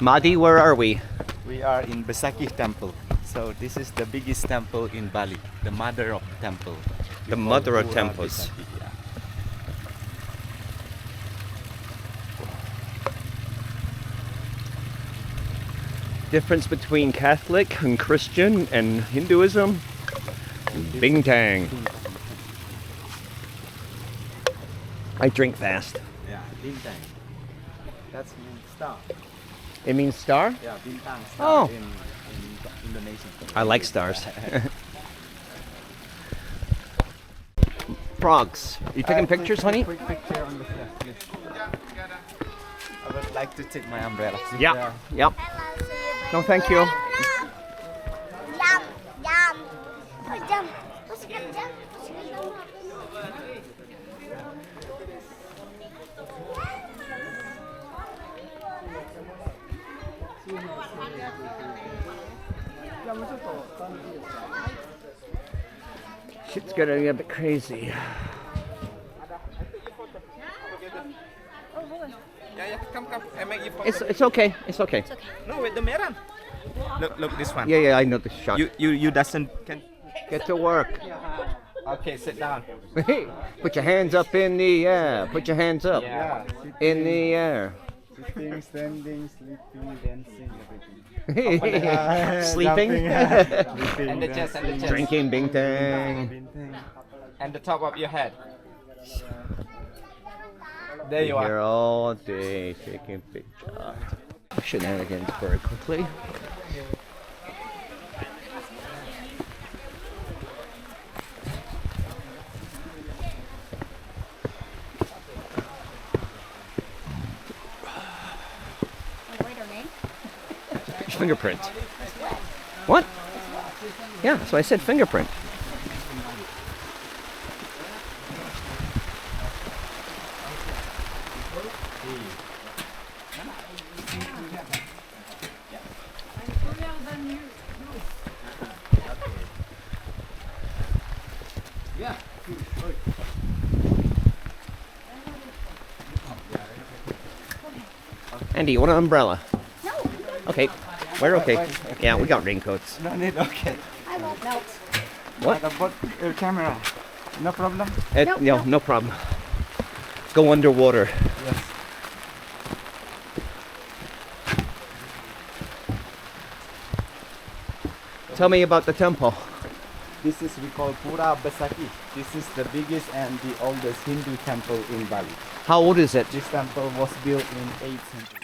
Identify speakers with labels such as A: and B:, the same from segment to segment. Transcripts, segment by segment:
A: Madi, where are we?
B: We are in Besakih Temple. So this is the biggest temple in Bali, the mother of the temple.
A: The mother of temples.
B: Besakih, yeah.
A: Difference between Catholic and Christian and Hinduism? Bintang. I drink fast.
B: Yeah, bintang. That's means star.
A: It means star?
B: Yeah, bintang
A: Oh.
B: star in Indonesian.
A: I like stars. Frogs. You taking pictures, honey?
B: Quick picture on the left, please. I would like to take my umbrella.
A: Yeah. Yep. No, thank you.
C: Jump, jump. Oh, jump. What's it gonna jump? What's it gonna jump?
A: Shit's getting a bit crazy.
B: Yeah, come. I make you
A: It's okay. It's okay.
B: No, with the meran. Look, this one.
A: Yeah, I know the shot.
B: You doesn't can.
A: Get to work.
B: Okay, sit down.
A: Hey, put your hands up in the air. Put your hands up
B: Yeah.
A: in the air.
B: Sitting, standing, sleeping, dancing, everything.
A: Sleeping.
B: And the chest, and the chest.
A: Drinking bintang.
B: And the top of your head. There you
A: Here
B: are.
A: all day taking pictures. Shenanigans very quickly. Fingerprint. What? Yeah, so I said fingerprint. Andy, you want an umbrella?
C: No.
A: Okay, we're okay. Yeah, we got raincoats.
B: No need, okay.
C: I won't melt.
A: What?
B: About your camera. No problem?
A: No problem. Go underwater.
B: Yes.
A: Tell me about the temple.
B: This is we call Pura Besakih. This is the biggest and the oldest Hindu temple in Bali.
A: How old is it?
B: This temple was built in 8th century.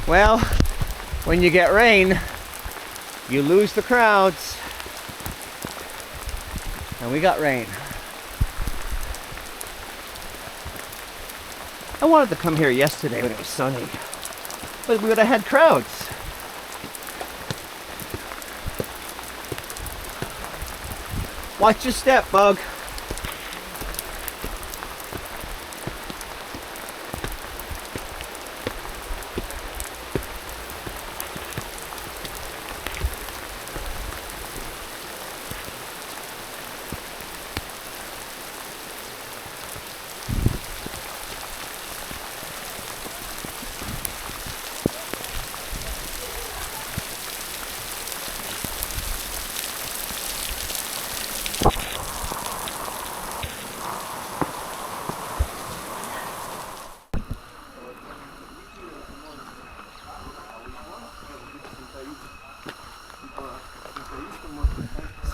A: Well, when you get rain, you lose the crowds. And we got rain. I wanted to come here yesterday when it was sunny, but we would have had crowds. Watch your step, Bug.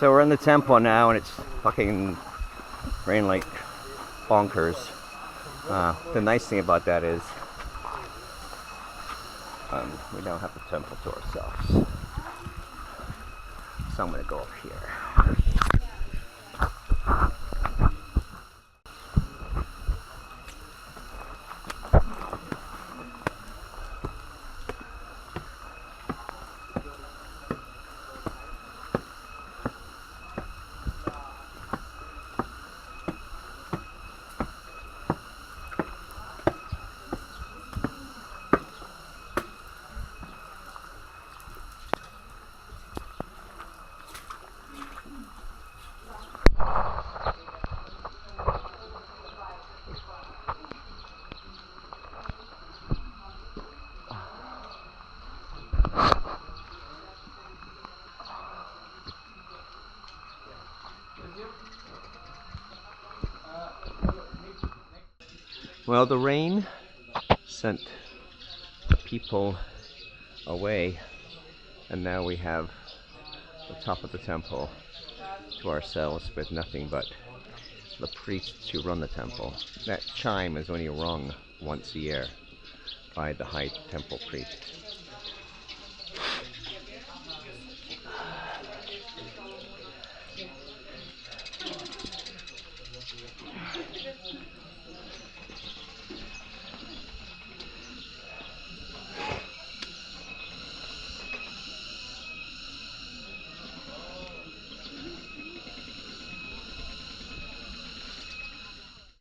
A: So we're in the temple now, and it's fucking rain like bonkers. The nice thing about that is we don't have the temple to ourselves. So I'm gonna go up here. Well, the rain sent the people away, and now we have the top of the temple to ourselves with nothing but the priests who run the temple. That chime is only rung once a year by the high temple priest.